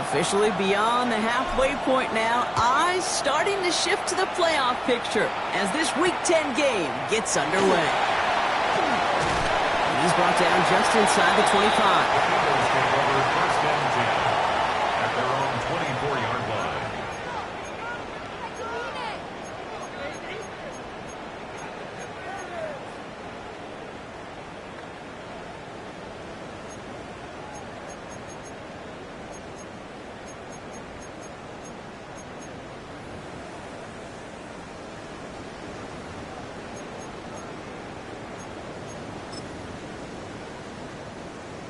Officially beyond the halfway point now, eyes starting to shift to the playoff picture as this Week 10 game gets underway. And he's brought down just inside the 25. At their own 24-yard line.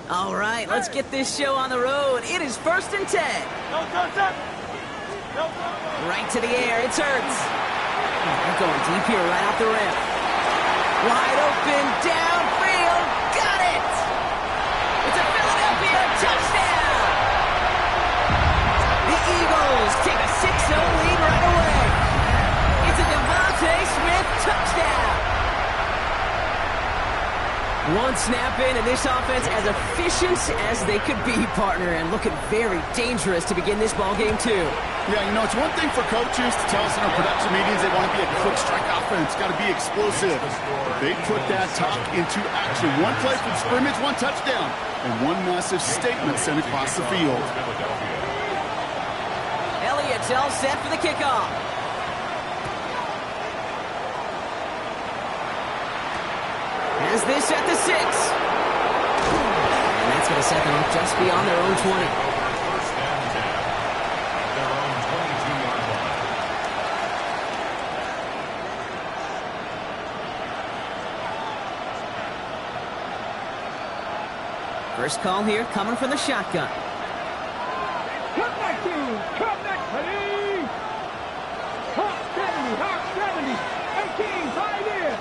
All right, let's get this show on the road. It is 1st and 10. Right to the air, it's Hurts. They're going deep here right off the rim. Wide open, downfield, got it! It's a Philadelphia touchdown! The Eagles take a 6-0 lead right away. It's a Devontae Smith touchdown! One snap in, and this offense as efficient as they could be, partner, and looking very dangerous to begin this ball game too. Yeah, you know, it's one thing for coaches to tell us in our production meetings they want to be a quick strike offense, got to be explosive. But they put that talk into action. One play from scrimmage, one touchdown, and one massive statement sent across the field. Elliott's all set for the kickoff. Has this at the 6. And that's going to set them up just beyond their own 20. First and 10 at their own 22-yard line. First call here coming from the shotgun. Come back to, come back, ready. Hot 70, hot 70, 18, right in.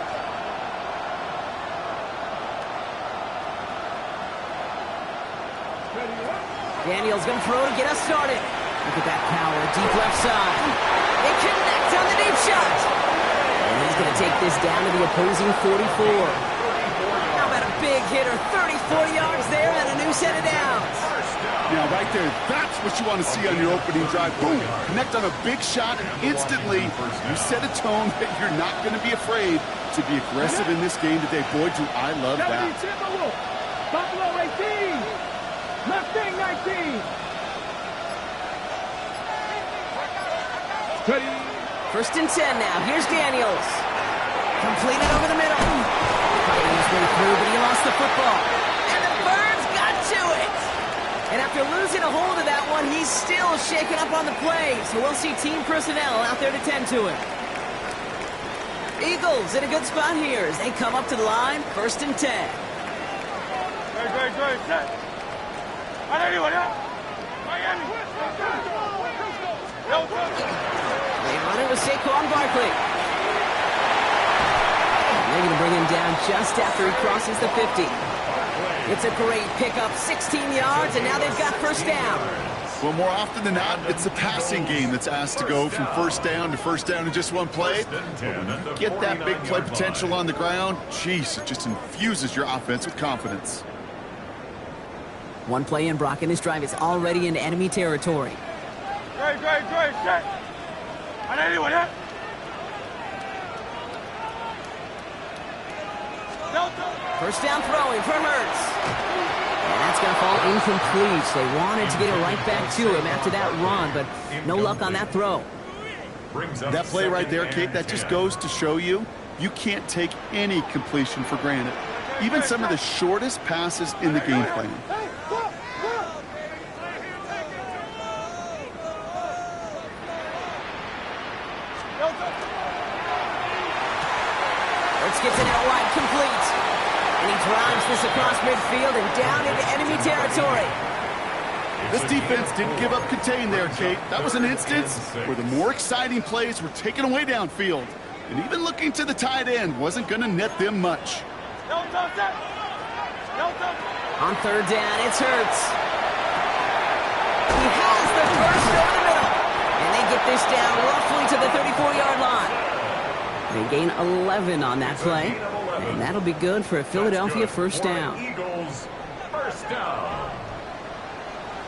Daniels going to throw to get us started. Look at that power, deep left side. They connect on the deep shot. And he's going to take this down to the opposing 44. How about a big hitter, 30, 40 yards there and a new set of downs. Now, right there, that's what you want to see on your opening drive. Boom! Connect on a big shot, and instantly you set a tone that you're not going to be afraid to be aggressive in this game today. Boy, do I love that. Buffalo 18. Mustang 19. Steady. 1st and 10 now. Here's Daniels. Completed over the middle. Fighting his way through, but he lost the football. And the Birds got to it. And after losing a hold of that one, he's still shaking up on the play. So we'll see team personnel out there to tend to him. Eagles in a good spot here as they come up to the line. 1st and 10. Great, set. They run it with Saquon Barkley. They're going to bring him down just after he crosses the 50. It's a great pickup, 16 yards, and now they've got first down. Well, more often than not, it's the passing game that's asked to go from first down to first down in just one play. Get that big play potential on the ground, jeez, it just infuses your offense with confidence. One play in, Brock, and his drive is already into enemy territory. Great, set. First down throwing for Hurts. And that's going to fall incomplete. They wanted to get it right back to him after that run, but no luck on that throw. That play right there, Kate, that just goes to show you can't take any completion for granted. Even some of the shortest passes in the game plan. Hurts gets it out wide, complete. And he drives this across midfield and down into enemy territory. This defense didn't give up contain there, Kate. That was an instance where the more exciting plays were taken away downfield. And even looking to the tight end wasn't going to net them much. On 3rd down, it's Hurts. He has the first over the middle. And they get this down roughly to the 34-yard line. They gain 11 on that play. And that'll be good for a Philadelphia first down. Eagles first down.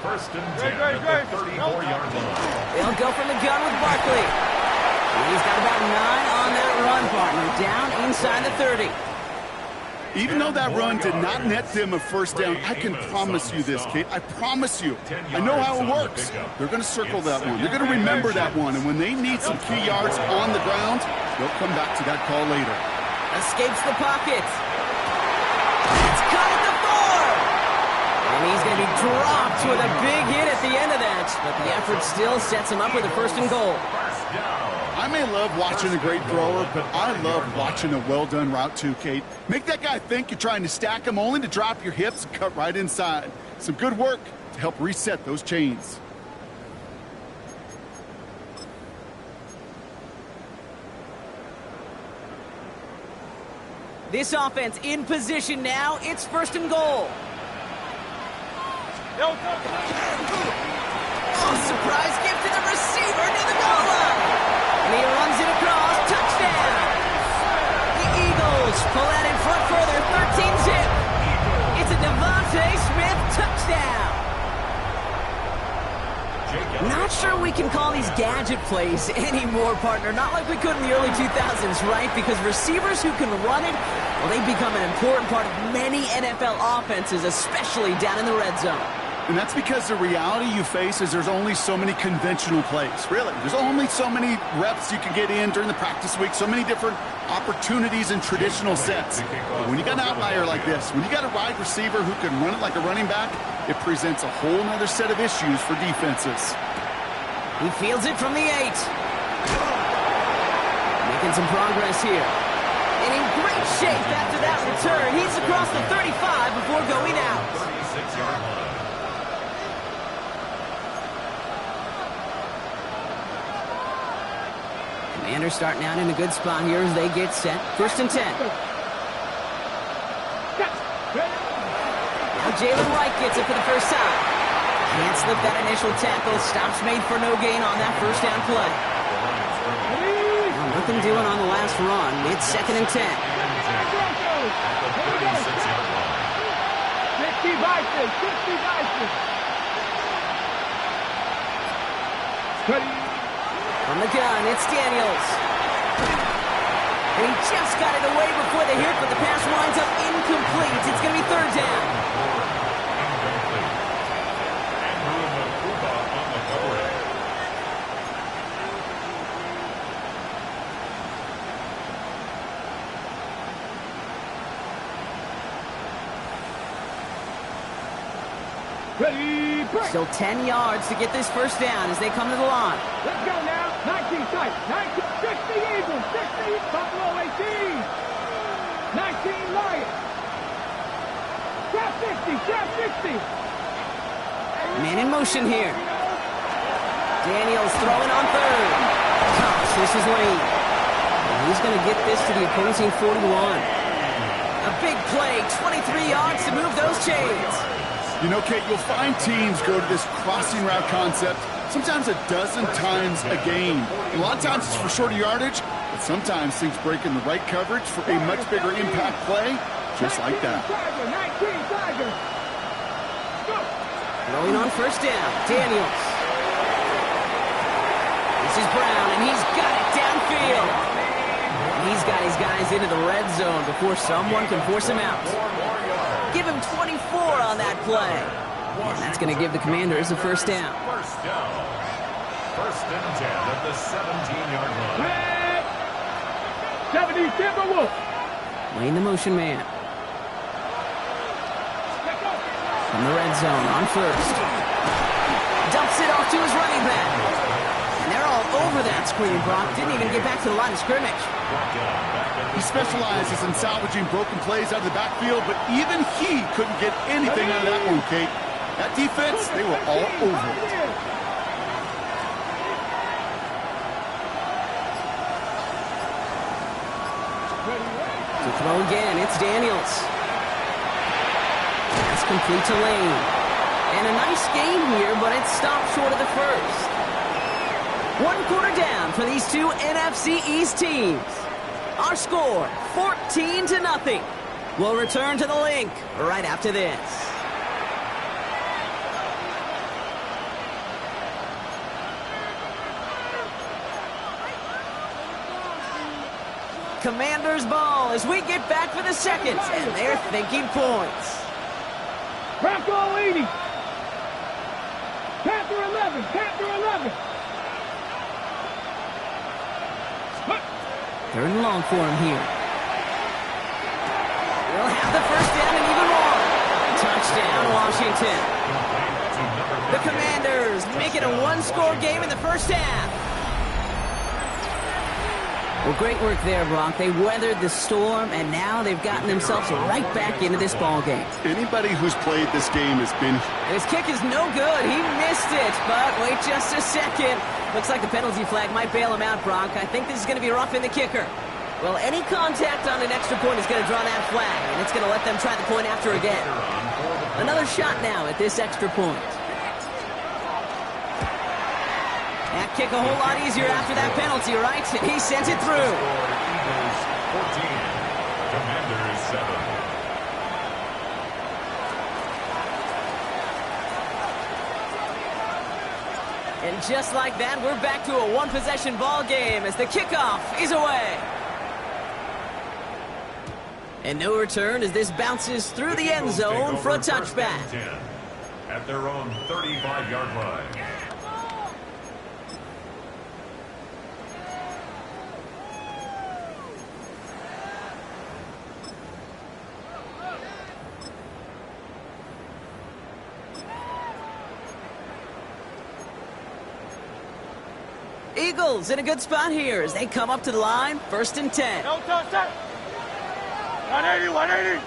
First and 10 at the 34-yard line. They'll go from the gun with Barkley. He's got about 9 on that run, partner. Down inside the 30. Even though that run did not net them a first down, I can promise you this, Kate. I promise you. I know how it works. They're going to circle that one. They're going to remember that one. And when they need some key yards on the ground, they'll come back to that call later. Escapes the pocket. It's caught at the 4. And he's going to be dropped with a big hit at the end of that. But the effort still sets him up with a first and goal. I may love watching a great thrower, but I love watching a well-done route too, Kate. Make that guy think you're trying to stack him only to drop your hips and cut right inside. Some good work to help reset those chains. This offense in position now. It's first and goal. Oh, surprise gift to the receiver near the goal line. And he runs it across. Touchdown. The Eagles pull out in front further. 13-zip. It's a Devontae Smith touchdown. Not sure we can call these gadget plays anymore, partner. Not like we could in the early 2000s, right? Because receivers who can run it, well, they become an important part of many NFL offenses, especially down in the red zone. And that's because the reality you face is there's only so many conventional plays. Really, there's only so many reps you can get in during the practice week, so many different opportunities and traditional sets. But when you got an outlier like this, when you got a wide receiver who can run it like a running back, it presents a whole other set of issues for defenses. He fields it from the 8. Making some progress here. And in great shape after that return. He's across the 35 before going out. 36-yard line. Commanders starting out in a good spot here as they get set. First and 10. Now Jalen Wright gets it for the first time. Can't slip that initial tackle. Stops made for no gain on that first down play. Well, nothing doing on the last run. It's second and 10. 60 vices, 60 vices. From the gun, it's Daniels. And he just got it away before the hit, but the pass winds up incomplete. It's going to be third down. Ready, break. Still 10 yards to get this first down as they come to the line. Let's go now. 19 tight. 19, 60 Eagles. 60 Buffalo 18. 19 Lions. Trap 60. Trap 60. Man in motion here. Daniels throwing on third. Tops, this is late. And he's going to get this to the opposing 41. A big play, 23 yards to move those chains. You know, Kate, you'll find teams go to this crossing route concept sometimes a dozen times a game. And a lot of times it's for shorter yardage, but sometimes things break in the right coverage for a much bigger impact play, just like that. Throwing on first down, Daniels. This is Brown, and he's got it downfield. And he's got his guys into the red zone before someone can force him out. Give him 24 on that play. And that's going to give the Commanders a first down. First down. First and 10 at the 17-yard line. 70 Timberwolves. Laying the motion man. From the red zone on first. Dumps it off to his running back. And they're all over that screen, Brock. Didn't even get back to the line of scrimmage. He specializes in salvaging broken plays out of the backfield, but even he couldn't get anything out of that one, Kate. That defense, they were all over it. To throw again, it's Daniels. That's complete to Lane. And a nice game here, but it stopped short of the first. 1 quarter down for these two NFC East teams. Our score, 14-0. We'll return to the link right after this. Commanders' ball as we get back for the second, and they're thinking points. Bronco 80. Panther 11. Panther 11. Third and long for him here. We'll have the first down and even more. Touchdown, Washington. The Commanders make it a one-score game in the first half. Well, great work there, Brock. They weathered the storm, and now they've gotten themselves right back into this ball game. Anybody who's played this game has been... His kick is no good. He missed it, but wait just a second. Looks like the penalty flag might bail him out, Brock. I think this is going to be rough in the kicker. Well, any contact on an extra point is going to draw that flag, and it's going to let them try the point after again. Another shot now at this extra point. That kick a whole lot easier after that penalty, right? And he sent it through. Eagles 14, Commanders 7. And just like that, we're back to a one-possession ball game as the kickoff is away. And no return as this bounces through the end zone for a touchback. At their own 35-yard line. Eagles in a good spot here as they come up to the line, 1st and 10. No touch, 180, 180.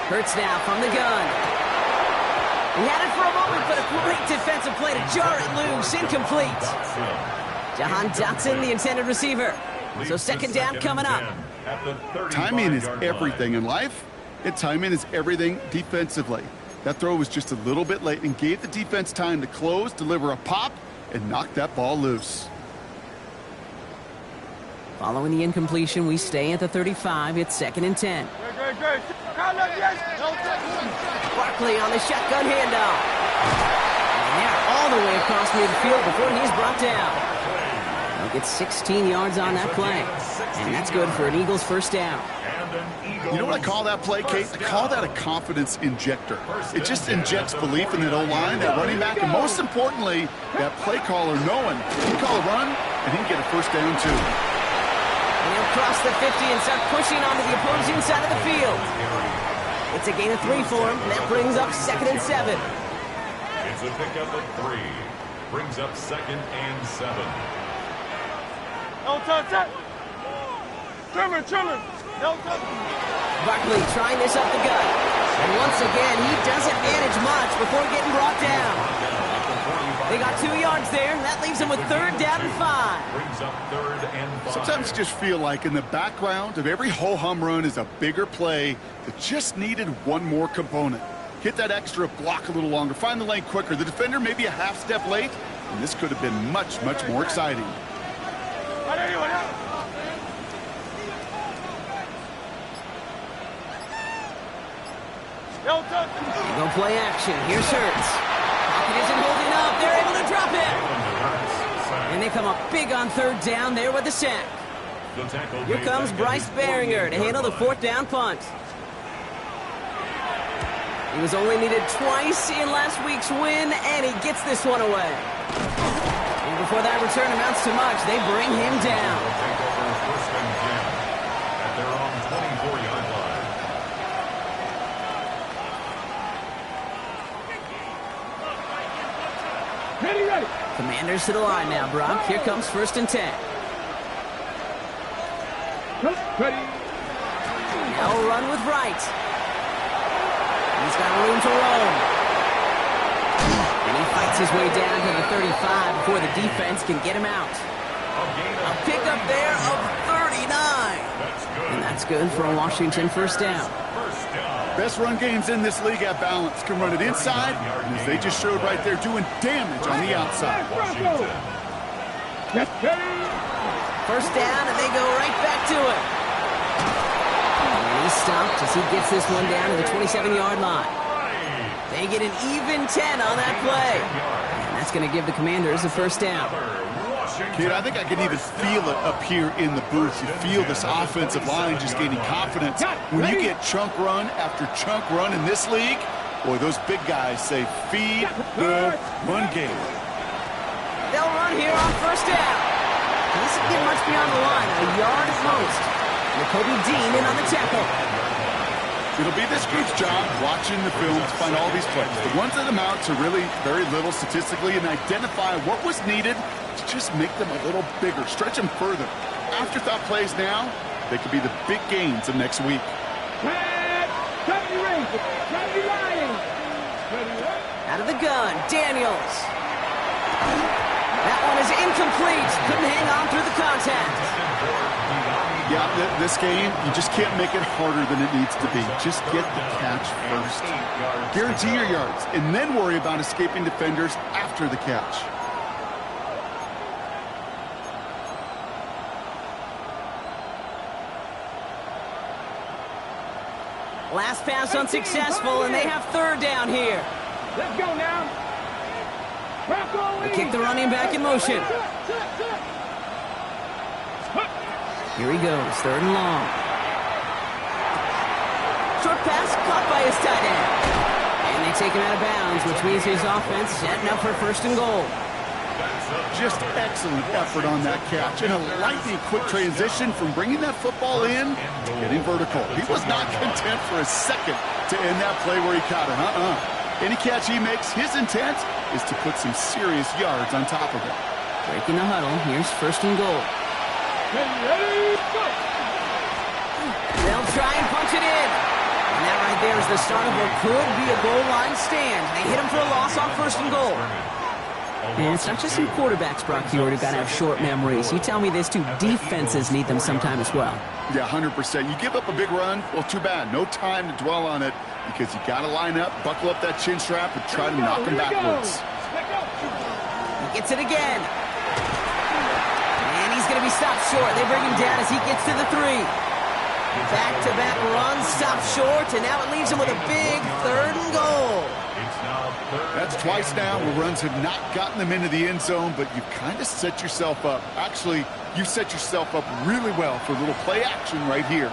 Hurts now from the gun. He had it for a moment, but a great defensive play to jar it loose. Incomplete. Jahan Dotson, the intended receiver. So second down coming up. Timing is everything in life, and timing is everything defensively. That throw was just a little bit late and gave the defense time to close, deliver a pop, and knock that ball loose. Following the incompletion, we stay at the 35. It's 2nd and 10. Barkley on the shotgun handoff. And they're all the way across midfield before he's brought down. They'll get 16 yards on that play. And that's good for an Eagles first down. You know what I call that play, Kate? I call that a confidence injector. It just injects belief in that O-line, that running back, and most importantly, that play caller knowing he can call a run and he can get a first down too. And he'll cross the 50 and start pushing onto the opposing side of the field. It's a gain of 3 for him, and that brings up 2nd and 7. It's a pickup of 3. Brings up 2nd and 7. No touch, Trimmer. No touch. Barkley trying this up the gut. And once again, he doesn't manage much before getting brought down. They got 2 yards there, and that leaves them with 3rd down and 5. Brings up 3rd and 5. Sometimes you just feel like in the background of every ho-hum run is a bigger play that just needed one more component. Hit that extra block a little longer, find the lane quicker. The defender maybe a half step late, and this could have been much, much more exciting. Go play action. Here's Hurts. Pocket isn't holding up. They're able to drop it. And they come up big on 3rd down there with the sack. Here comes Bryce Behringer to handle the 4th down punt. He was only needed twice in last week's win, and he gets this one away. And before that return amounts to much, they bring him down. At their own 24-yard line. Ready. Commanders to the line now, Brock. Here comes 1st and 10. Ready. Now a run with Wright. He's got room to roam. And he fights his way down to the 35 before the defense can get him out. A pickup there of 39. And that's good for a Washington first down. Best run games in this league have balance. Can run it inside, and as they just showed right there, doing damage on the outside. First down, and they go right back to it. And he's stopped as he gets this one down to the 27-yard line. They get an even 10 on that play. And that's going to give the Commanders a first down. Kid, I think I can even feel it up here in the booth. You feel this offensive line just gaining confidence. When you get chunk run after chunk run in this league, boy, those big guys say feed the run game. They'll run here on first down. He doesn't get much beyond the line, a yard at most. Jacoby Dean in on the tackle. It'll be this group's job watching the film to find all these plays. The ones that amount to really very little statistically and identify what was needed to just make them a little bigger, stretch them further. Afterthought plays now, they could be the big gains of next week. Out of the gun, Daniels. That one is incomplete. Couldn't hang on through the contact. Yeah, this game, you just can't make it harder than it needs to be. Just get the catch first. Guarantee your yards, and then worry about escaping defenders after the catch. Last pass unsuccessful, and they have third down here. Let's go now. They kick the running back in motion. Here he goes, third and long. Short pass caught by his tight end. And they take him out of bounds, which means his offense setting up for first and goal. Just excellent effort on that catch. And a lightning quick transition from bringing that football in to getting vertical. He was not content for a second to end that play where he caught it. Any catch he makes, his intent is to put some serious yards on top of it. Breaking the huddle, here's first and goal. They'll try and punch it in. And that right there is the start of what could be a goal line stand. They hit him for a loss on first and goal. And it's not just some quarterbacks, Brock Hewitt, who've got to have short memories. You tell me this too, defenses need them sometime as well. Yeah, 100%. You give up a big run, well, too bad. No time to dwell on it because you got to line up, buckle up that chin strap, and try to knock him backwards. He gets it again. And he's going to be stopped short. They bring him down as he gets to the 3. Back-to-back runs, stopped short, and now it leaves him with a big third and goal. That's twice now where runs have not gotten them into the end zone, but you've kind of set yourself up. Actually, you set yourself up really well for a little play action right here.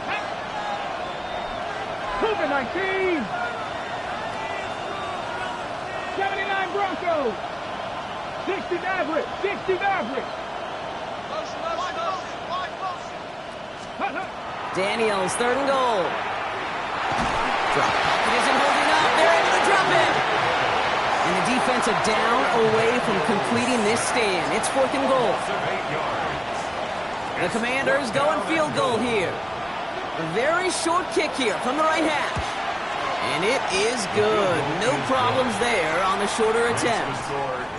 Cougar 19. 79 Broncos. 60 Maverick. 60 Maverick. Daniels, third and goal. Drop pocket isn't holding up. They're able to drop it. And the defensive down away from completing this stand. It's fourth and goal. The Commanders going field goal here. A very short kick here from the right hash. And it is good. No problems there on the shorter attempt.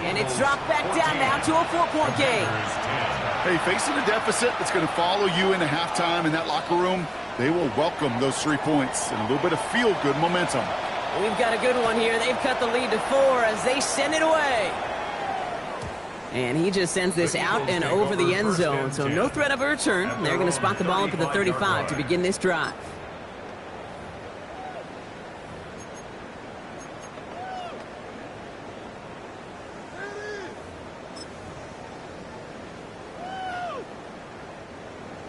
And it's dropped back down now to a 4-point game. Hey, facing a deficit that's going to follow you into halftime in that locker room, they will welcome those 3 points and a little bit of feel-good momentum. We've got a good one here. They've cut the lead to 4 as they send it away. And he just sends this out and over the end zone, so no threat of a return. They're going to spot the ball up at the 35 to begin this drive.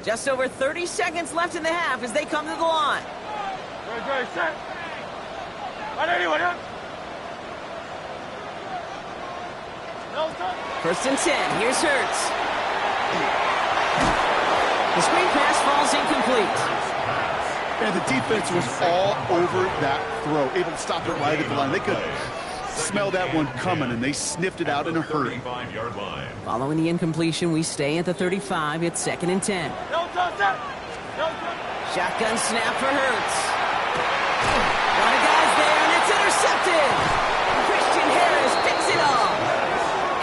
Just over 30 seconds left in the half as they come to the line. First and 10. Here's Hurts. The screen pass falls incomplete. And the defense was all over that throw, able to stop it right at the line. They could smell that one coming, and they sniffed it out in a hurry. Following the incompletion, we stay at the 35. It's second and 10. Shotgun snap for Hurts. A lot of guys there, and it's intercepted. Christian Harris picks it off.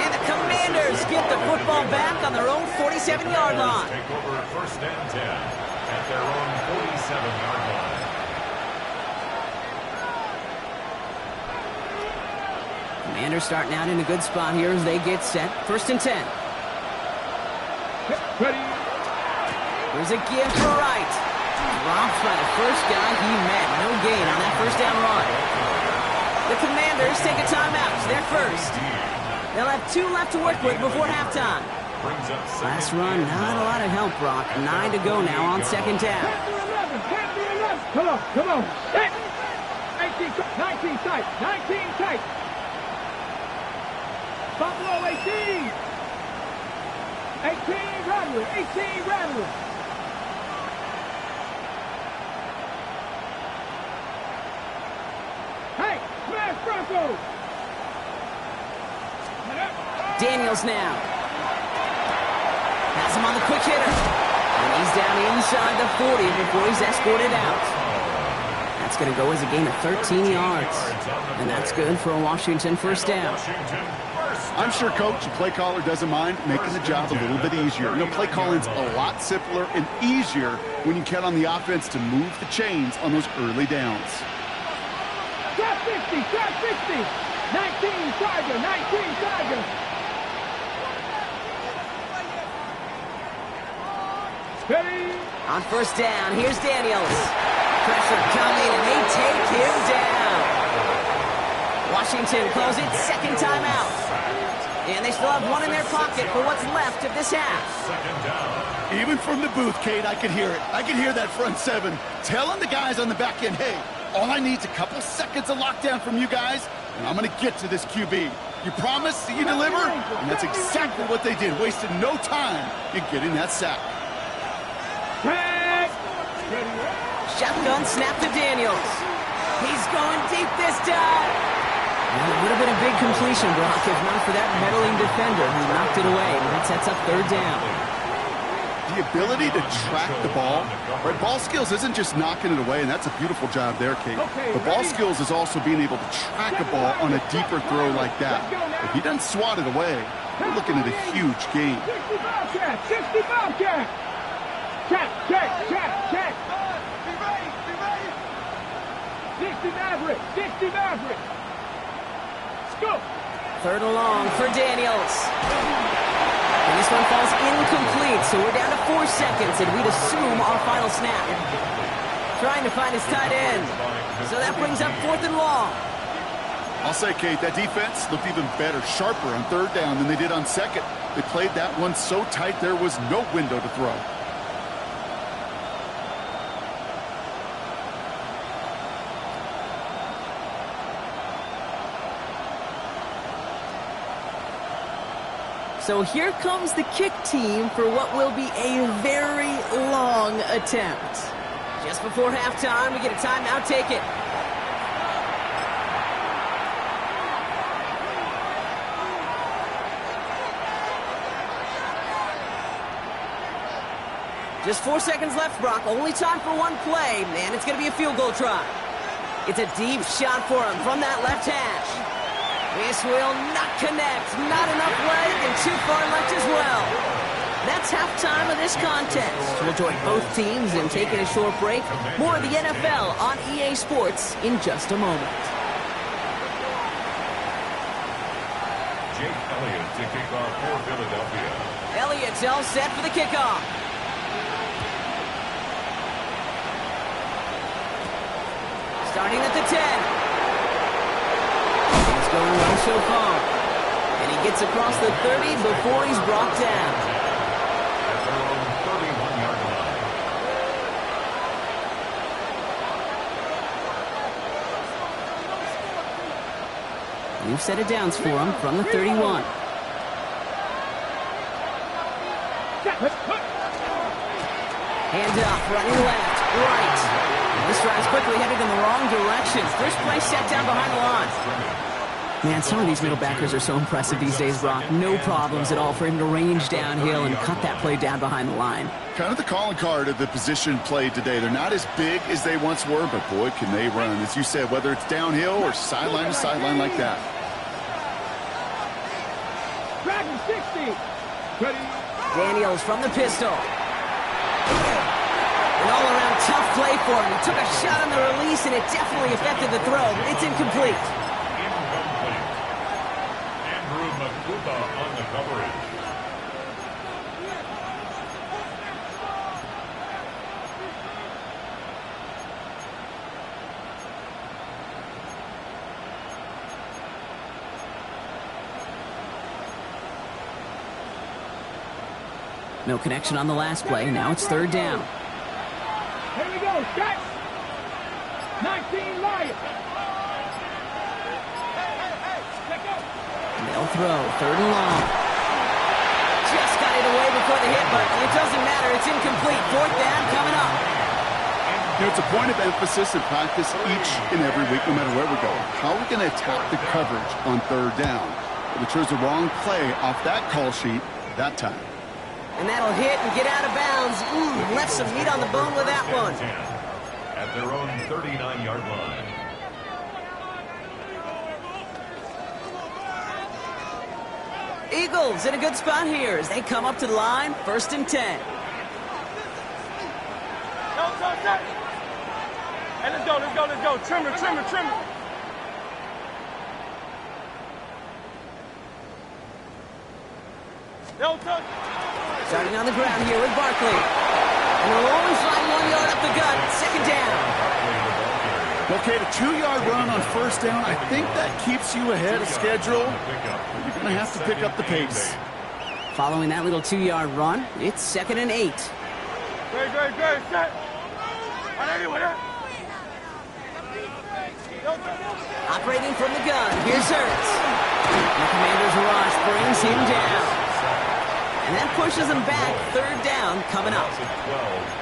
And the Commanders get the football back on their own 47-yard line. Take over first and 10 at their own 47-yard line. Commanders starting out in a good spot here as they get set. First and 10. Ready. Here's a give for Wright. Dropped by the first guy he met. No gain on that first down run. The Commanders take a timeout. It's their first. They'll have 2 left to work with before halftime. Last run, not a lot of help, Brock. 9 to go now on second down. 10 to 11. Come on, come on. 18, 19 tight, 19 tight. Buffalo 18. 18 Rattler, 18 Rattler. Hey, smash Broncos. Daniels now. Has him on the quick hitter. And he's down inside the 40 before he's escorted out. That's going to go as a gain of 13 yards. And that's good for a Washington first down. I'm sure coach and play caller doesn't mind making the job a little bit easier. You know, play calling's a lot simpler and easier when you count on the offense to move the chains on those early downs. Trap 60, trap 60. 19 Tiger, 19 Tiger. Steady. On first down, here's Daniels. Pressure coming, and they take him down. Washington calls it second timeout. And they still have 1 in their pocket for what's left of this half. Even from the booth, Kate, I could hear it. I could hear that front 7 telling the guys on the back end, hey, all I need is a couple seconds of lockdown from you guys, and I'm going to get to this QB. You promise that you deliver? And that's exactly what they did, wasted no time in getting that sack. Shotgun snap to Daniels. He's going deep this time. And it would have been a big completion, Brock, if not for that meddling defender who knocked it away. And that sets up third down. The ability to track the ball, right? Ball skills isn't just knocking it away, and that's a beautiful job there, Kate. The ball skills is also being able to track a ball on a deeper throw like that. If he doesn't swat it away, we're looking at a huge gain. 60 Bobcat, 60 Bobcat. Check, check, check, check. 60 Maverick, 60 Maverick. Scoop. Third and long for Daniels. And this one falls incomplete, so we're down to 4 seconds, and we'd assume our final snap. Trying to find his tight end. So that brings up 4th and long. I'll say, Kate, that defense looked even better, sharper on third down than they did on second. They played that one so tight there was no window to throw. So here comes the kick team for what will be a very long attempt. Just before halftime, we get a timeout, take it. Just 4 seconds left, Brock. Only time for one play, and it's going to be a field goal try. It's a deep shot for him from that left hash. This will not connect. Not enough leg and too far left as well. That's halftime of this contest. We'll join both teams in taking a short break. More of the NFL on EA Sports in just a moment. Jake Elliott to kick off for Philadelphia. Elliott's all set for the kickoff. Starting at the 10. Going well so far. And he gets across the 30 before he's brought down. At their own 31-yard line. New set of downs for him from the 31. Hand up, running left, right. And this drive's quickly headed in the wrong direction. First play set down behind the line. Man, some of these middle backers are so impressive these days, Brock. No problems at all for him to range downhill and cut that play down behind the line. Kind of the calling card of the position played today. They're not as big as they once were, but boy, can they run. As you said, whether it's downhill or sideline to sideline like that. Dragon 60. Ready. Daniels from the pistol. An all-around tough play for him. He took a shot on the release, and it definitely affected the throw, but it's incomplete. On the coverage. No connection on the last play. Now it's third down. Here we go. Set. 19 Lions. They'll throw. Third and long. Just got it away before the hit, but it doesn't matter. It's incomplete. Fourth down coming up. You know, it's a point of emphasis in practice each and every week, no matter where we go. How are we going to attack the coverage on third down? We chose the wrong play off that call sheet that time. And that'll hit and get out of bounds. Left some meat on the bone with that one. At their own 39-yard line. Eagles in a good spot here as they come up to the line. First and 10. Hey, let's go, let's go, let's go. Trimmer, trimmer, trimmer. No touch. Starting on the ground here with Barkley. And they'll only find 1 yard up the gut. Second down. Okay, the 2-yard run on first down, I think that keeps you ahead of schedule. You're going to have to pick up the pace. Following that little 2-yard run, it's second and 8. Great, great, great. Set. Operating from the gun, here's Hurts. The Commander's rush brings him down. And that pushes him back. Third down coming up.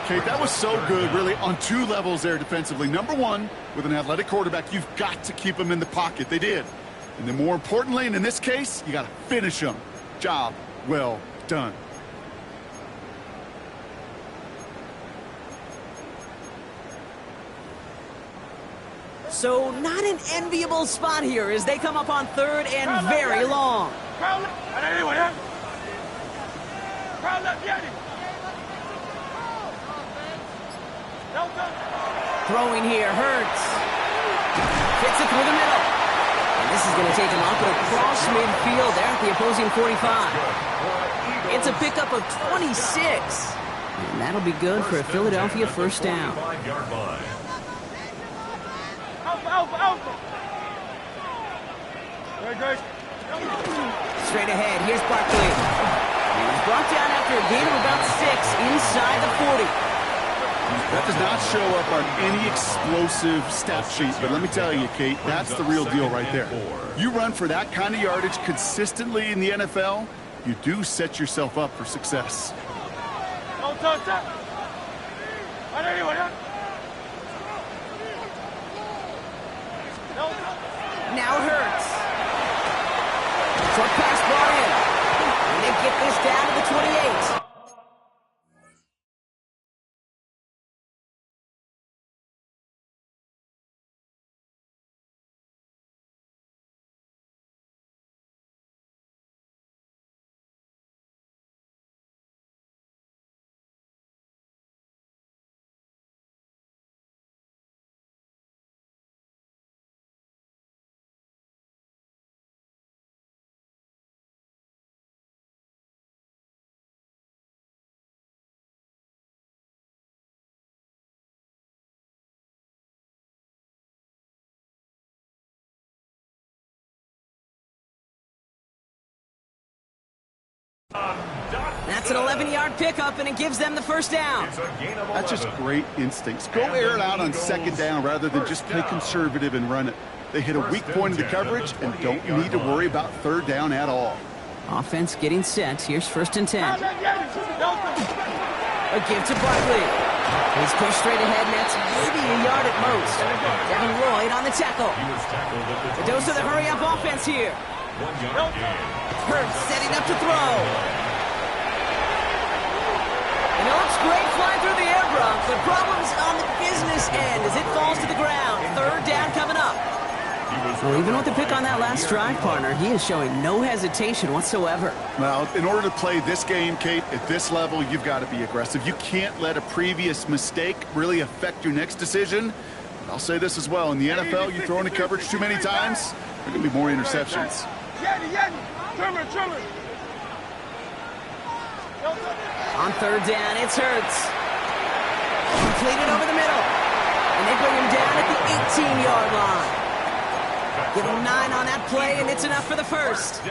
Okay, that was so good, really, on two levels there defensively. Number one, with an athletic quarterback, you've got to keep him in the pocket. They did. And then more importantly, and in this case, you got to finish him. Job well done. So not an enviable spot here as they come up on third and very long. Throwing here, Hurts. Fits it through the middle. And this is going to take him up and across midfield there at the opposing 45. It's a pickup of 26. And that'll be good for a Philadelphia first down. Straight ahead, here's Barkley. He's brought down after a gain of about 6 inside the 40. That does not show up on any explosive stat sheet, but let me tell you, Kate, that's the real deal right there. You run for that kind of yardage consistently in the NFL, you do set yourself up for success. Now Hurts. Short pass brought in. And they get this down to the 28. That's an 11-yard pickup, and it gives them the first down. That's just great instincts. Go air it out on second down rather than just play conservative and run it. They hit a weak point in the coverage and don't need to worry about third down at all. Offense getting set. Here's first and 10. A give to Barkley. He's pushed straight ahead, and that's maybe a yard at most. Devin Lloyd on the tackle. A dose of the hurry-up offense here. Hurts setting up to throw. And it looks great flying through the air, Brock. The problem's on the business end as it falls to the ground. Third down coming up. Well, even with the pick on that last drive, partner, he is showing no hesitation whatsoever. Well, in order to play this game, Kate, at this level, you've got to be aggressive. You can't let a previous mistake really affect your next decision. I'll say this as well. In the NFL, you throw into coverage too many times, there are going to be more interceptions. On third down, it's Hurts. Completed over the middle. And they bring him down at the 18-yard line. Give him 9 on that play, and it's enough for the first.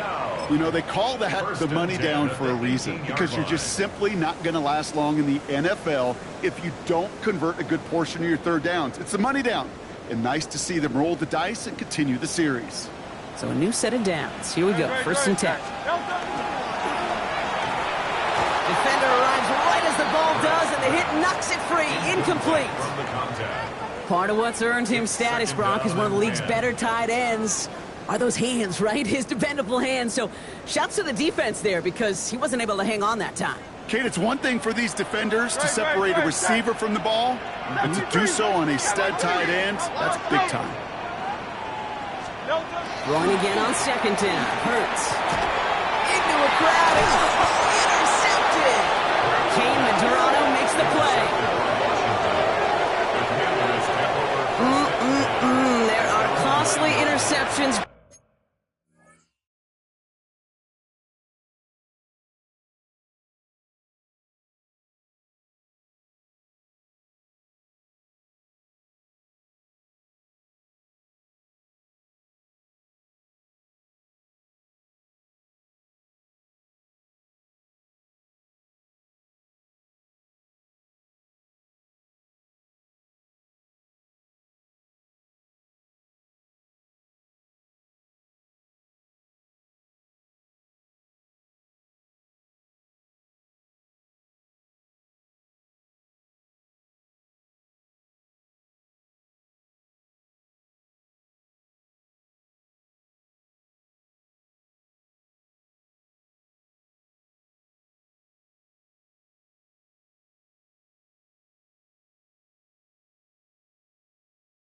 You know, they call that the money down for a reason, because you're just simply not going to last long in the NFL if you don't convert a good portion of your third downs. It's the money down. And nice to see them roll the dice and continue the series. So a new set of downs. Here we go, 1st and 10. Defender arrives right as the ball does, and the hit knocks it free. Incomplete. Part of what's earned him status, Brock, is one of the league's better tight ends. Are those hands, right? His dependable hands. So shouts to the defense there because he wasn't able to hang on that time. Kate, it's one thing for these defenders to separate a receiver from the ball, but to do so on a stud tight end, that's big time. Throwing again on 2nd down. Hurts. Into a crowd. Intercepted. Kane Medrano makes the play. There are costly interceptions.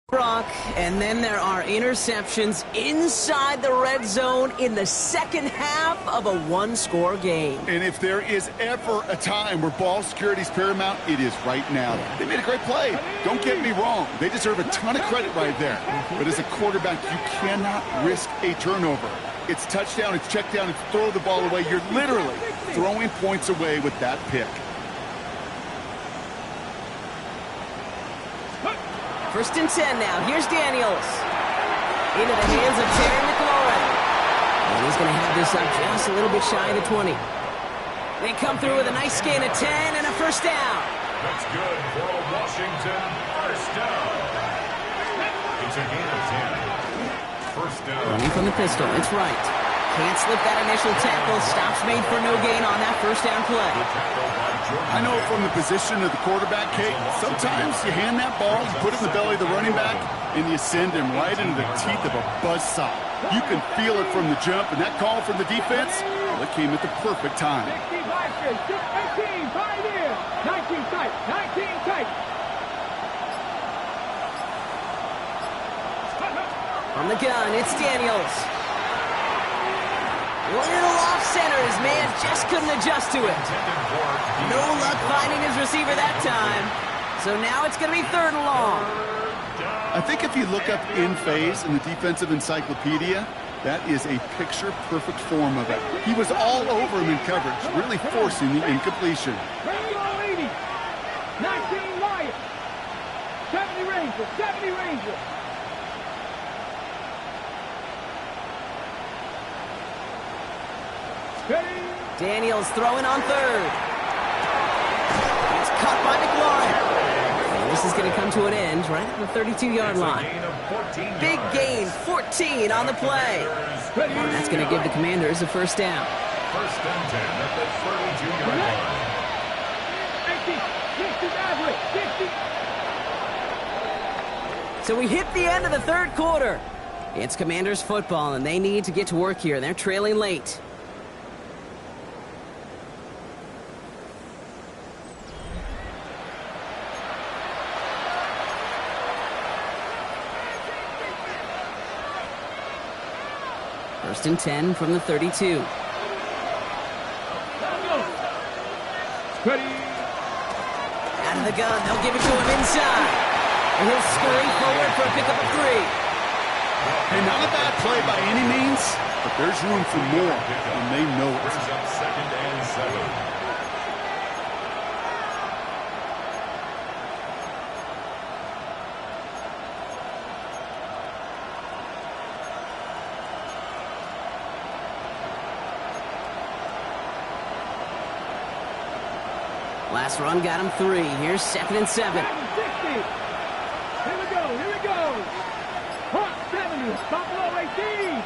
Brock, and then there are interceptions inside the red zone in the second half of a one-score game. And if there is ever a time where ball security is paramount, it is right now. They made a great play. Don't get me wrong. They deserve a ton of credit right there. But as a quarterback, you cannot risk a turnover. It's touchdown, it's check down, it's throw the ball away. You're literally throwing points away with that pick. 1st and 10 now. Here's Daniels. Into the hands of Terry McLaurin. And he's going to have this up just a little bit shy of the 20. They come through with a nice gain of 10 and a 1st down. That's good for a Washington 1st down. It's a gain of 10. 1st down. Running from the pistol. It's right. Can't slip that initial tackle. Stops made for no gain on that 1st down play. I know from the position of the quarterback, Kate, sometimes you hand that ball, you put it in the belly of the running back, and you send him right into the teeth of a buzzsaw. You can feel it from the jump, and that call from the defense, well, it came at the perfect time. 18 tight in. 19 tight. 19 tight. From the gun, it's Daniels. Little off center. His man just couldn't adjust to it. No luck finding his receiver that time. So now it's going to be 3rd and long. I think if you look up in phase in the defensive encyclopedia, that is a picture-perfect form of it. He was all over him in coverage, really forcing the incompletion. Rainbow 80. 19 Lions. 70 Rangers. 70 Rangers. Daniels throwing on 3rd. It's caught by McLaurin. And this is going to come to an end right at the 32-yard line. Big gain, 14 on the play. And that's going to give the Commanders a 1st down. 1st and 10 at the 32-yard line. So we hit the end of the 3rd quarter. It's Commanders football, and they need to get to work here. They're trailing late. First and 10 from the 32. Ready. Out of the gun, they'll give it to him inside. And he'll scurry forward for a pickup of 3. Hey, not a bad play by any means, but there's room for more, and they know it. Brings up 2nd and 7. Last run got him 3. Here's 2nd and 7. 60. Here we go, here we go. Hot 70, Buffalo 18.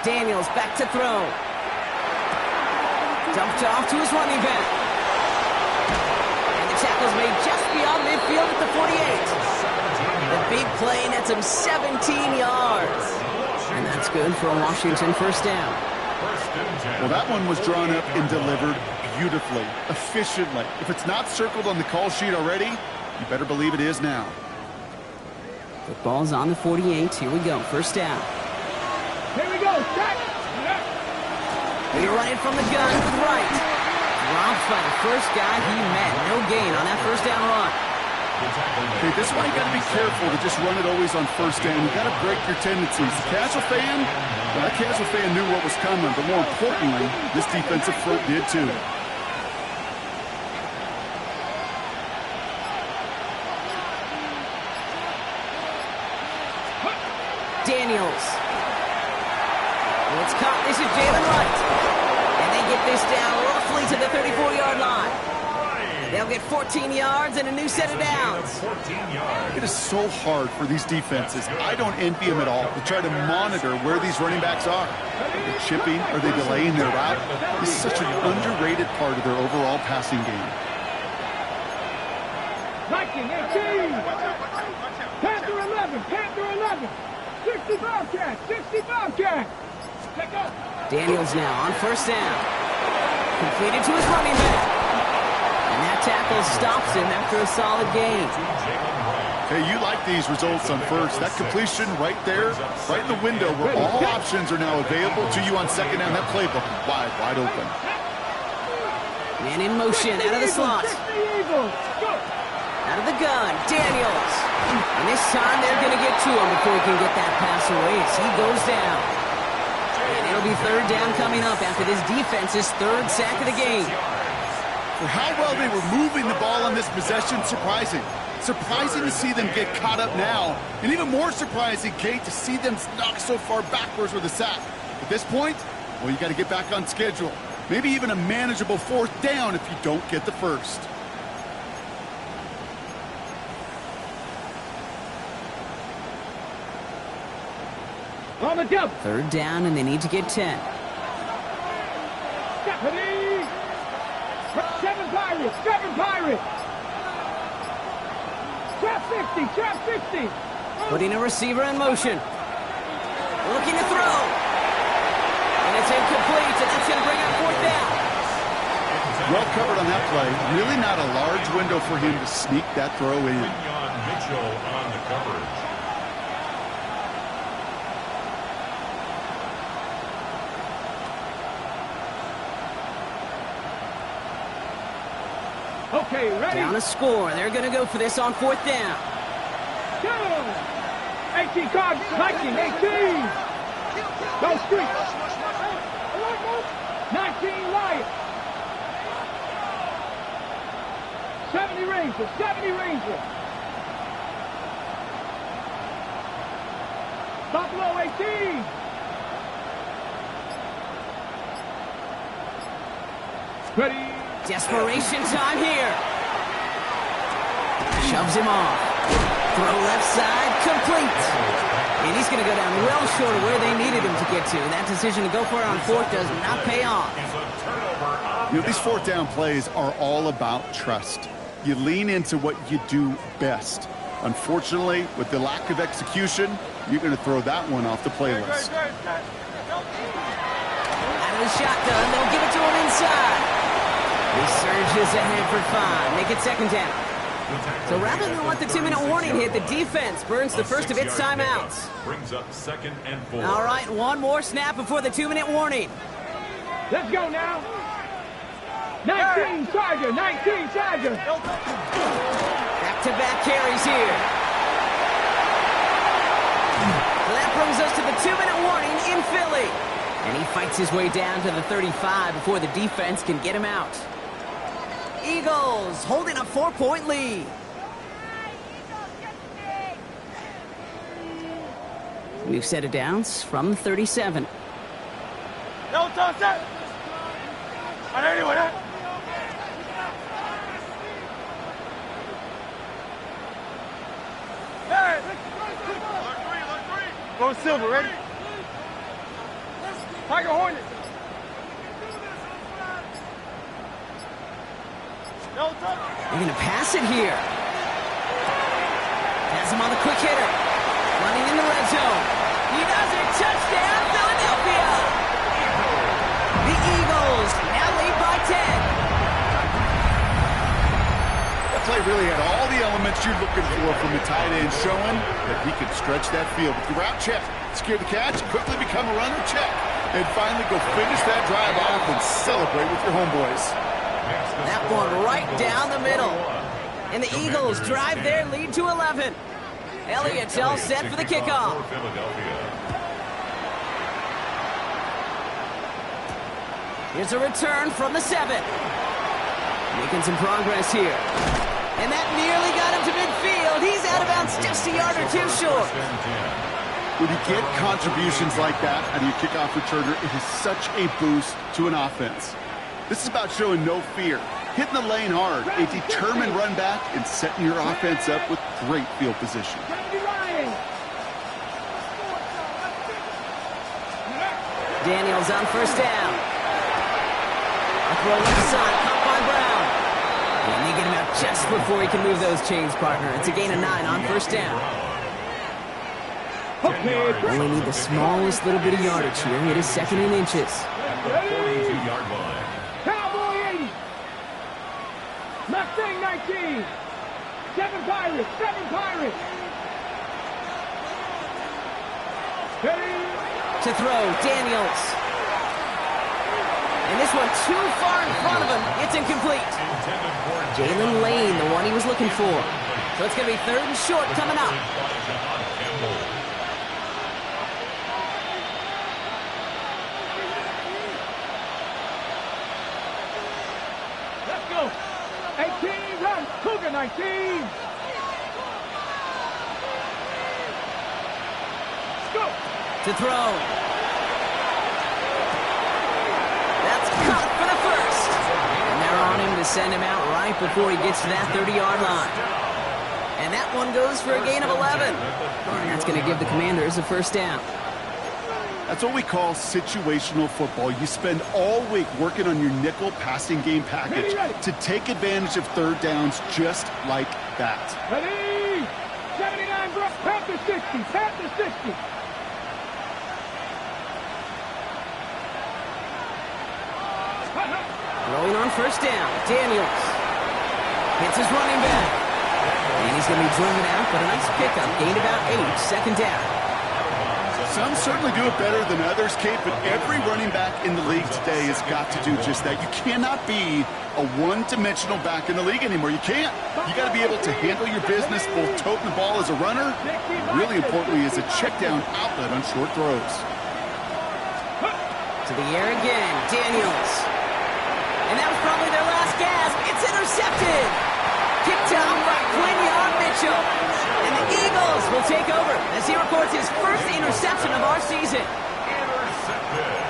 Daniels back to throw. Dumped off to his running back. And the tackle's made just beyond midfield at the 48. The big play nets him 17 yards. And that's good for a Washington first down. Well, that one was drawn up and delivered beautifully, efficiently. If it's not circled on the call sheet already, you better believe it is now. Football's on the 48. Here we go. First down. Here we go. Set. He's running from the gun with right. Dropped by the first guy he met. No gain on that first down run. Okay, this is why you got to be careful to just run it always on first down. You got to break your tendencies. The casual fan, well, that casual fan knew what was coming, but more importantly, this defensive front did too. Daniels. It's caught. This is Jalen Wright. And they get this down roughly to the 34-yard line. They'll get 14 yards and a new set of downs. It is so hard for these defenses. I don't envy them at all to try to monitor where these running backs are. Are they chipping? Are they delaying their route? This is such an underrated part of their overall passing game. Viking 18. Panther 11. Panther 11. 60 Bobcat. 60 Bobcat. Daniels now on first down. Completed to his running back. And that tackle stops him after a solid gain. Hey, you like these results on first. That completion right there, right in the window where all options are now available to you on second down. That playbook wide open. Man in motion, out of the slot. Out of the gun, Daniels. And this time they're going to get to him before he can get that pass away as he goes down. And it'll be third down coming up after this defense's third sack of the game. For how well they were moving the ball on this possession, surprising. Surprising to see them get caught up now. And even more surprising, Kate, to see them knocked so far backwards with a sack. At this point, well, you got to get back on schedule. Maybe even a manageable fourth down if you don't get the first. On the jump. Third down, and they need to get 10. Stephanie. 7 Pirates. 7 Pirates. Trap 60. Trap 60. Putting a receiver in motion. Looking to throw. And it's incomplete, and that's going to bring up fourth down. Well covered on that play. Really not a large window for him to sneak that throw in. Mitchell on the coverage. Okay, ready? Down a score. They're going to go for this on fourth down. Go! 18 cards, Viking, 18! Go street! 19 Lions! 70 Rangers, 70 Rangers! Buffalo 18! Ready? Desperation time here. Shoves him off. Throw left side, complete. And he's going to go down well short of where they needed him to get to. That decision to go for it on fourth does not pay off. You know, these fourth down plays are all about trust. You lean into what you do best. Unfortunately, with the lack of execution, you're going to throw that one off the playlist. Out of the shotgun, they'll give it to him inside. He surges ahead for 5. Make it second down. So rather than let the 2-minute warning hit, the defense burns the first of its timeouts. Brings up 2nd and 4. All right, one more snap before the 2-minute warning. Let's go now. 19 Charger, 19 Charger. Back-to-back carries here. Well, that brings us to the 2-minute warning in Philly. And he fights his way down to the 35 before the defense can get him out. Eagles holding a 4-point lead. We've set it down from 37. No, Go Silver, ready? Tiger Hornet. They're going to pass it here. Has him on the quick hitter. Running in the red zone. He does it. Touchdown, Philadelphia. The Eagles now lead by 10. That play really had all the elements you're looking for from a tight end, showing that he could stretch that field. With the route check, secure the catch, quickly become a runner check, and finally go finish that drive off and celebrate with your homeboys. That one right down the middle. And the Eagles drive their lead to 11. Elliott's all set for the kickoff. Here's a return from the 7. Making some progress here. And that nearly got him to midfield. He's out of bounds just a yard or two short. When you get contributions like that out of your kickoff returner, it is such a boost to an offense. This is about showing no fear, hitting the lane hard, a determined run back, and setting your offense up with great field position. Daniels on first down. A throw left side, caught by Brown. And they get him out just before he can move those chains, partner. It's a gain of 9 on first down. Only need the smallest little bit of yardage here. It is 2nd and inches. At the 42-yard line. Cowboy 80. Mustang 19. 7 Pirates. 7 Pirates. Ready. To throw, Daniels. And this one too far in front of him. It's incomplete. Jalen Lane, the one he was looking for. So it's going to be 3rd and short coming up. Let's go. 18, run. Cougar 19. Let's go. To throw. That's caught for the first. And they're on him to send him out right before he gets to that 30-yard line. And that one goes for a gain of 11. And that's going to give the Commanders a first down. That's what we call situational football. You spend all week working on your nickel passing game package to take advantage of third downs just like that. Ready. 79, bro. Panther 60. Panther 60. Rolling on first down, Daniels. Hits his running back. And he's going to be driven out, but a nice pickup. Gained about 8, second down. Some certainly do it better than others, Kate, but every running back in the league today has got to do just that. You cannot be a one-dimensional back in the league anymore. You can't. You got to be able to handle your business, both toting the ball as a runner, and really importantly as a check-down outlet on short throws. To the air again, Daniels. And that was probably their last gasp. It's intercepted. Picked out by Quinion Mitchell. And the Eagles will take over as he records his first interception of our season. Intercepted.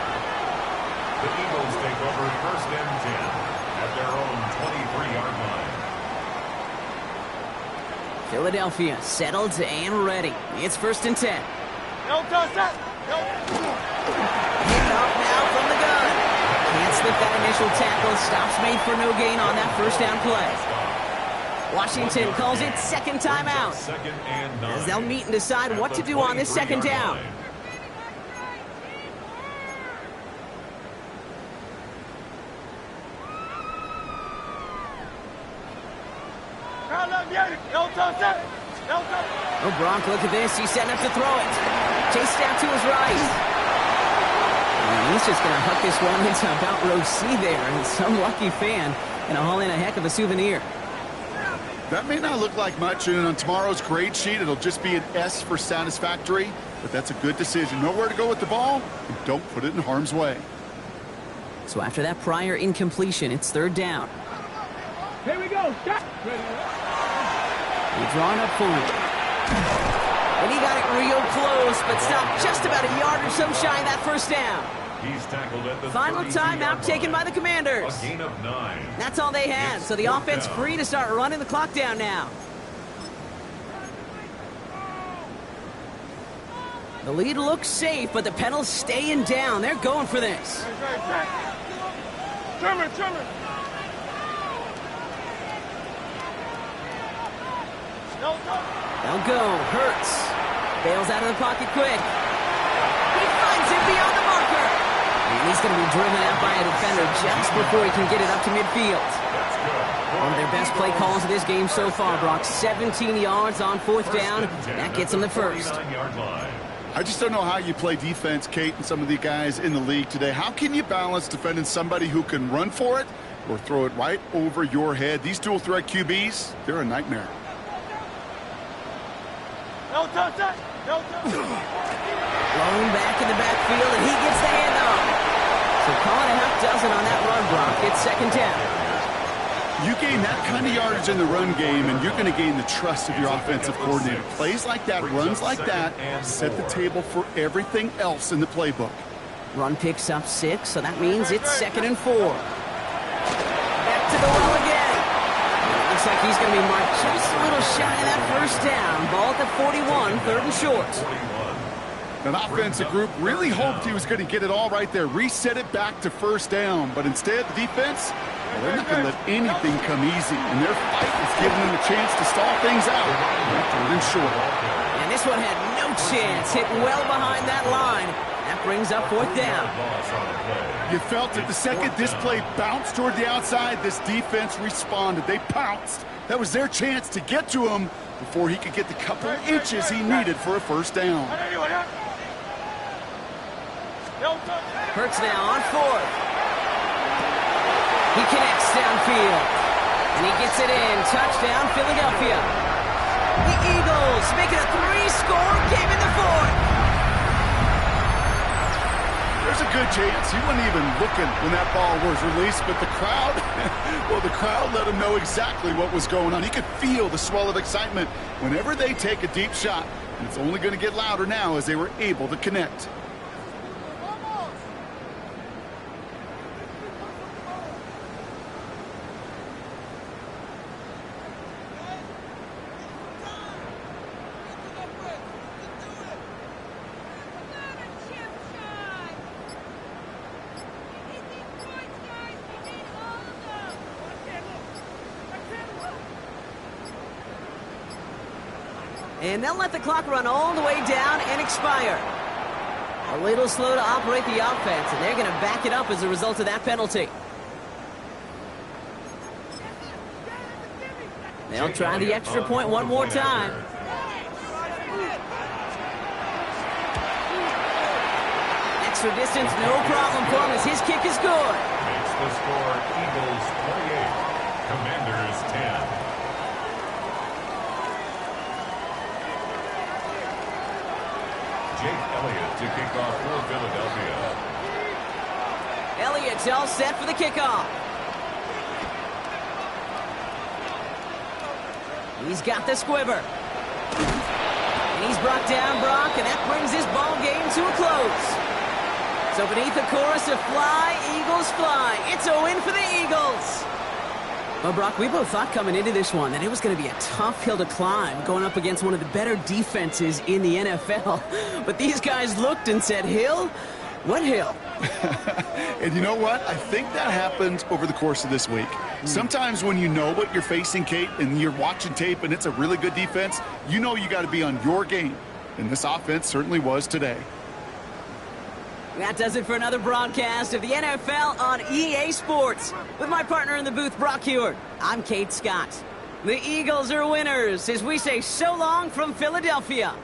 The Eagles take over 1st and 10 at their own 23-yard line. Philadelphia settled and ready. It's 1st and 10. No toss that. No. Hit off now from the gun. Can't slip that initial tackle. Stops made for no gain on that first down play. Washington calls it second timeout. As they'll meet and decide what to do on this second down. Oh, Gronk, look at this. He's setting up to throw it. Chased out to his right. And he's just going to hook this one into about row C there. And some lucky fan going to haul in a heck of a souvenir. That may not look like much, and on tomorrow's grade sheet, it'll just be an S for satisfactory, but that's a good decision. Know where to go with the ball, and don't put it in harm's way. So after that prior incompletion, it's 3rd down. Here we go. Stop. He's drawn up for it. And he got it real close, but stopped just about a yard or so shy of that first down. He's tackled at the Final timeout taken by the Commanders. A gain of 9. That's all they had, so the offense free to start running the clock down now. The lead looks safe, but the pedal's staying down. They're going for this. Trimmer. They'll go. Hurts. Bails out of the pocket quick. He finds it beyond the marker. And he's going to be driven out by a defender just before he can get it up to midfield. One of their best play calls of this game so far, Brock. 17 yards on 4th down. That gets them the first. I just don't know how you play defense, Kate, and some of the guys in the league today. How can you balance defending somebody who can run for it or throw it right over your head? These dual threat QBs, they're a nightmare. No touch. Blown back in the backfield, and he gets the handoff. So call it a half dozen on that run, Brock. It's 2nd down. You gain that kind of yardage in the run game, and you're going to gain the trust of your offensive coordinator. Plays like that, runs like that, set the table for everything else in the playbook. Run picks up 6, so that means it's 2nd and 4. Back to the well again. Looks like he's going to be marked just a little shy of that 1st down. Ball at the 41, 3rd and short. An offensive group really hoped he was going to get it all right there, reset it back to 1st down, but instead the defense, well, they're not going to let anything come easy, and their fight is giving them a chance to stall things out. 3rd and short. And this one had no chance, hit well behind that line. That brings up 4th down. You felt it the second this play bounced toward the outside, this defense responded. They pounced. That was their chance to get to him before he could get the couple inches he needed for a 1st down. Hurts now on 4th. He connects downfield. And he gets it in. Touchdown, Philadelphia. The Eagles making a 3-score game in the 4th. There's a good chance he wasn't even looking when that ball was released, but the crowd, well, the crowd let him know exactly what was going on. He could feel the swell of excitement whenever they take a deep shot, and it's only going to get louder now as they were able to connect. And they'll let the clock run all the way down and expire. A little slow to operate the offense, and they're going to back it up as a result of that penalty. They'll try the extra point one more time. Extra distance, no problem for him as his kick is good. Makes the score Eagles 28, Commanders 10. Jake Elliott to kick off for Philadelphia. Elliott's all set for the kickoff. He's got the squiver. And he's brought down, Brock, and that brings this ball game to a close. So beneath the chorus of fly, Eagles fly. It's a win for the Eagles. Well, Brock, we both thought coming into this one that it was going to be a tough hill to climb going up against one of the better defenses in the NFL. But these guys looked and said, hill? What hill? And you know what? I think that happened over the course of this week. Sometimes when you know what you're facing, Kate, and you're watching tape and it's a really good defense, you know you got to be on your game. And this offense certainly was today. That does it for another broadcast of the NFL on EA Sports. With my partner in the booth, Brock Heward, I'm Kate Scott. The Eagles are winners as we say so long from Philadelphia.